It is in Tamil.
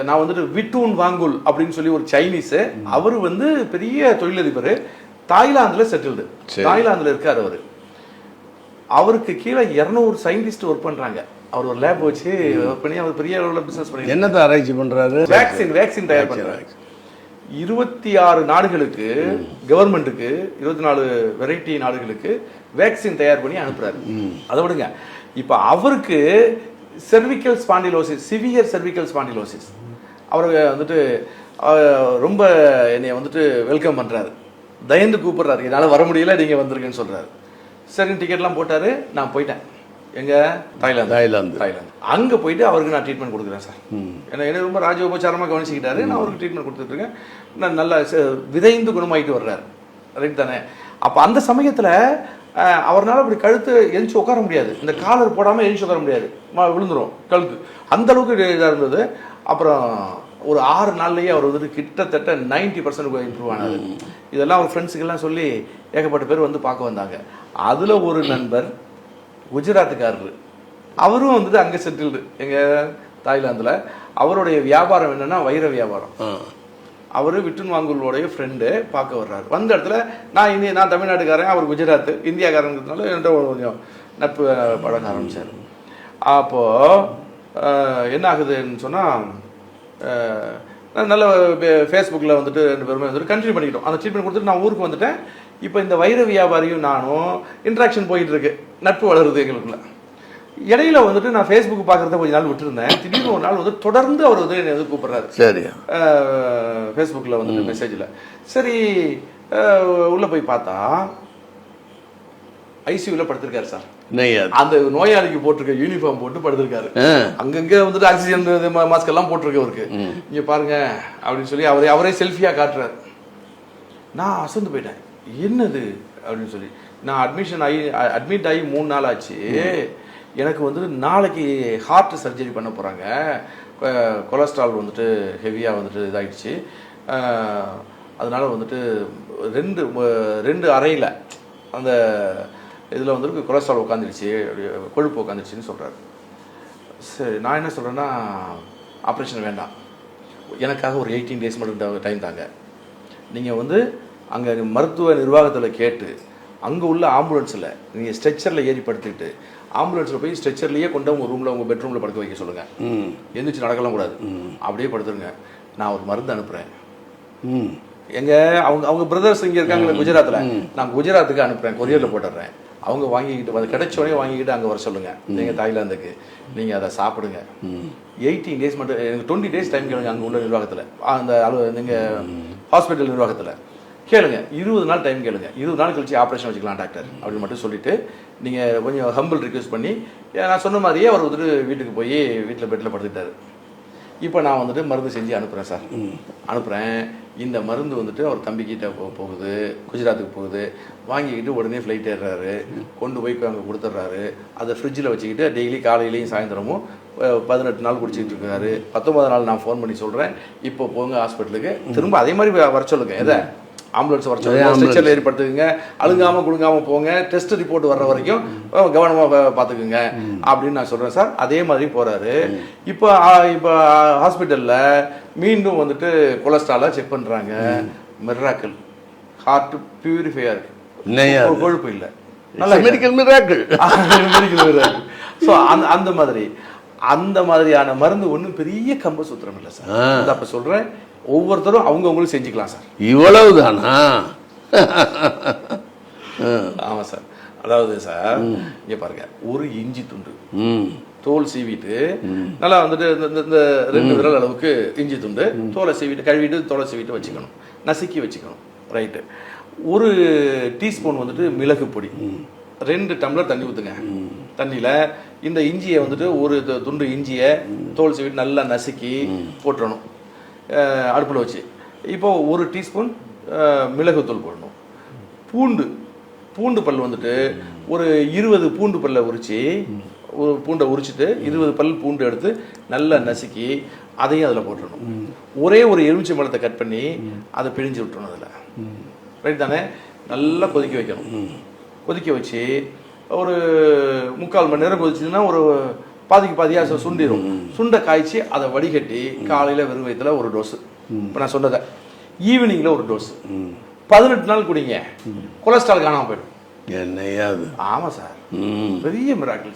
நான் வந்துட்டு விட்டூன் வாங்குல் அப்படின்னு சொல்லி ஒரு சைனீஸு, அவர் வந்து பெரிய தொழிலதிபர், தாய்லாந்துல செட்டில்டு, தாய்லாந்துல இருக்காரு அவரு. அவருக்கு கீழே 200 சயின்டிஸ்ட் ஒர்க் பண்றாங்க. அவர் ஒரு லேப் வச்சு ஒர்க் பண்ணி அவர் பெரிய அளவில் பிசினஸ் பண்ணி என்னத்தை ஆராய்ச்சி பண்றாரு? வேக்சின் தயார் பண்றாரு. 26 நாடுகளுக்கு, கவர்மெண்ட்டுக்கு 24 வெரைட்டி நாடுகளுக்கு வேக்சின் தயார் பண்ணி அனுப்புறாரு. அதை விடுங்க, இப்ப அவருக்கு cervical spondylosis, severe cervical spondylosis. அவர் வந்துட்டு ரொம்ப என்னைய வந்துட்டு வெல்கம் பண்றாரு, தயந்து கூப்பிடுறாரு, என்னால் வர முடியல, நீங்க வந்திருக்குன்னு சொல்றாரு. சரி, டிக்கெட்லாம் போட்டாரு, நான் போயிட்டேன். எங்க? தாய்லாந்து. அங்க போயிட்டு அவருக்கு நான் ட்ரீட்மெண்ட் கொடுக்குறேன் சார். என்ன ரொம்ப ராஜோபச்சாரமா கவனிச்சுக்கிட்டாரு. நான் அவருக்கு ட்ரீட்மெண்ட் கொடுத்துட்டு இருக்கேன். நான் நல்லா விதைந்து குணமாயிட்டு வர்றாரு. ரைட் தானே? அப்ப அந்த சமயத்துல அவரால் அப்படி கழுத்து எரிச்சு உட்கார முடியாது, இந்த காலர் போடாம எரிச்சு உட்கார முடியாது, விழுந்துரும் கழுத்து, அந்த அளவுக்கு இதாக இருந்தது. அப்புறம் ஒரு 6 நாள்லயே அவர் வந்துட்டு கிட்டத்தட்ட 90% இம்ப்ரூவ் ஆனாரு. இதெல்லாம் அவர் ஃப்ரெண்ட்ஸுக்கெல்லாம் சொல்லி ஏகப்பட்ட பேர் வந்து பார்க்க வந்தாங்க. அதுல ஒரு நண்பர் குஜராத்துக்காரரு, அவரும் வந்துட்டு அங்கே செட்டில்டு, எங்க தாய்லாந்துல. அவருடைய வியாபாரம் என்னன்னா வைர வியாபாரம். அவரு விட்டுன் வாங்கூலோடைய ஃப்ரெண்டு பார்க்க வர்றாரு. வந்த இடத்துல நான் தமிழ்நாட்டுக்காரன், அவர் குஜராத், இந்தியாக்காரங்கிறதுனால என்கிட்ட கொஞ்சம் நட்பு பழக ஆரம்பிச்சார். அப்போ என்ன ஆகுதுன்னு சொன்னா, நல்ல ஃபேஸ்புக்கில் வந்துட்டு 2 பேருமே வந்துட்டு கண்டினியூ பண்ணிக்கிட்டோம். அந்த ட்ரீட்மெண்ட் கொடுத்துட்டு நான் ஊருக்கு வந்துட்டேன். இப்போ இந்த வைர வியாபாரியும் நானும் இன்ட்ராக்ஷன் போயிட்டு இருக்கு, நட்பு வளருது எங்களுக்குள்ள. இடையில வந்துட்டு நான் ஃபேஸ்புக் பார்க்கறத கொஞ்ச நாள் விட்டுருந்தேன். திடீர்னு ஒரு நாள் வந்து தொடர்ந்து அவர் வந்து என்னை வந்து கூப்பிடுறாரு. சரி, ஃபேஸ்புக்கில் வந்துட்டு மெசேஜில். சரி, உள்ள போய் பார்த்தா ஐசியூவில் படுத்திருக்காரு சார். அந்த நோயாளிக்கு போட்டிருக்க யூனிஃபார்ம் போட்டு படுத்திருக்காரு. அங்கங்க வந்துட்டு ஆக்சிஜன் மாஸ்க் எல்லாம் போட்டிருக்கு அவருக்கு. இங்க பாருங்க அப்படின்னு சொல்லி அவரே செல்ஃபியா காட்டுறாரு. நான் அசந்து போயிட்டேன், என்னது அப்படின்னு சொல்லி. நான் அட்மிட் ஆகி 3 நாள் ஆச்சு. எனக்கு வந்துட்டு நாளைக்கு ஹார்ட் சர்ஜரி பண்ண போறாங்க, கொலஸ்ட்ரால் வந்துட்டு ஹெவியா வந்துட்டு இதாயிடுச்சு. அதனால வந்துட்டு 2 அறையில் அந்த இதில் வந்துட்டு கொலஸ்ட்ரால் உட்காந்துருச்சு, கொழுப்பு உட்காந்துருச்சுன்னு சொல்கிறாரு. சரி, நான் என்ன சொல்கிறேன்னா, ஆப்ரேஷன் வேண்டாம், எனக்காக ஒரு 18 days மட்டும் டைம் தாங்க. நீங்கள் வந்து அங்கே மருத்துவ நிர்வாகத்தில் கேட்டு அங்கே உள்ள ஆம்புலன்ஸில் நீங்கள் ஸ்ட்ரெச்சரில் ஏறி படுத்துக்கிட்டு ஆம்புலன்ஸில் போய் ஸ்ட்ரெச்சர்லேயே கொண்டு உங்கள் ரூமில், உங்கள் பெட்ரூமில் படுக்க வைக்க சொல்லுங்கள். எந்திரிச்சு நடக்கலாம் கூடாது, அப்படியே படுத்துருங்க. நான் ஒரு மருந்து அனுப்புகிறேன். எங்க அவங்க பிரதர்ஸ் இங்கே இருக்காங்க குஜராத்தில், நான் குஜராத்துக்கு அனுப்புகிறேன், கொரியரில் போட்டுடுறேன். அவங்க வாங்கிக்கிட்டு அது கிடைச்சோடனே வாங்கிக்கிட்டு அங்கே வர சொல்லுங்க. நீங்கள் தாய்லாந்துக்கு நீங்கள் அதை சாப்பிடுங்க. 18 days மட்டும், எனக்கு 20 days டைம் கேளுங்க. அங்கே உள்ள நிர்வாகத்தில், அந்த நீங்கள் ஹாஸ்பிட்டல் நிர்வாகத்தில் கேளுங்க. 20 நாள் டைம் கேளுங்க. 20 நாள் கழிச்சு ஆப்ரேஷன் வச்சுக்கலாம் டாக்டர் அப்படின்னு மட்டும் சொல்லிட்டு நீங்கள் கொஞ்சம் ஹம்பிள் ரிக்வெஸ்ட் பண்ணி, நான் சொன்ன மாதிரியே அவர் வந்துட்டு வீட்டுக்கு போய் வீட்டில் பெட்டில் படுத்துக்கிட்டாரு. இப்போ நான் வந்துட்டு மருந்து செஞ்சு அனுப்புகிறேன் சார், அனுப்புகிறேன். இந்த மருந்து வந்துட்டு அவர் தம்பிக்கிட்ட போகுது, குஜராத்துக்கு போகுது. வாங்கிக்கிட்டு உடனே ஃப்ளைட் ஏறுறாரு, கொண்டு போய் அங்கே கொடுத்துட்றாரு. அதை ஃப்ரிட்ஜில் வச்சுக்கிட்டு டெய்லி காலையிலையும் சாயந்தரமும் 18 நாள் குடிச்சிக்கிட்டு இருக்காரு. 19 நாள் நான் ஃபோன் பண்ணி சொல்கிறேன், இப்போ போங்க ஹாஸ்பிட்டலுக்கு, திரும்ப அதே மாதிரி வர சொல்லுங்க. எதை ஆம்புலன்ஸ் வர சொல்லுங்க, ஸ்ட்ரெச்சரில் ஏற்படுத்துக்குங்க, அழுங்காமல் குழுங்காமல் போங்க, டெஸ்ட் ரிப்போர்ட் வர்ற வரைக்கும் கவனமாக பார்த்துக்குங்க அப்படின்னு நான் சொல்கிறேன் சார். அதே மாதிரி போகிறாரு. இப்போ ஹாஸ்பிட்டலில் மீண்டும் வந்துட்டு கொலஸ்ட்ராலை செக் பண்ணுறாங்க. மிராக்கிள், ஹார்ட் பியூரிஃபையாக இருக்கு, கொழுப்பு இல்லை, நல்ல மெடிக்கல் மிராக்கிள். ஸோ அந்த மாதிரியான மருந்து ஒன்றும் பெரிய கம்ப சூத்திரம் இல்லை சார். அப்போ சொல்கிறேன், ஒவ்வொருத்தரும் அவங்கவுங்களும் செஞ்சுக்கலாம் சார். இவ்வளவுதானா? ஆமாம் சார். அதாவது சார், இங்கே பாருங்க, ஒரு இஞ்சி துண்டு தோல் சீவிட்டு நல்லா வந்துட்டு இந்த 2 விரல் அளவுக்கு இஞ்சி துண்டு தோலை சீவிட்டு கழுவிட்டு தோலை சீவிட்டு வச்சுக்கணும், நசுக்கி வச்சுக்கணும். ரைட்டு. 1 டீஸ்பூன் வந்துட்டு மிளகு பொடி, 2 டம்ளர் தண்ணி ஊற்றுங்க. தண்ணியில் இந்த இஞ்சியை வந்துட்டு 1 துண்டு இஞ்சியை தோல் சீவிட்டு நல்லா நசுக்கி போட்டுறணும் அடுப்பில் வச்சு. இப்போ 1 டீஸ்பூன் மிளகுத்தூள் போடணும். பூண்டு பல் வந்துட்டு ஒரு 20 பூண்டு பல்லை பூண்டை உரிச்சிட்டு 20 பல் பூண்டு எடுத்து நல்லா நசுக்கி அதையும் அதில் போட்டுடணும். ஒரே ஒரு எலுமிச்சை பழத்தை கட் பண்ணி அதை பிழிஞ்சு விட்டுறணும் அதில். ரைட் தானே? நல்லா கொதிக்க வைக்கணும். கொதிக்க வச்சு ஒரு 3/4 மணி நேரம் கொதிச்சதுன்னா ஒரு பாதிக்கு பாதியாக சுண்டிடும். சுண்டை காய்ச்சி அதை வடிகட்டி காலையில் வெறும் வயிற்றுல ஒரு டோஸு, இப்போ நான் சொன்னதை ஈவினிங்கில் ஒரு டோஸு, 18 நாள் குடிங்க, கொலஸ்ட்ரால் காணாமல் போயிடும். என்னையா அது? ஆமாம் சார், பெரிய மிராக்கிள்.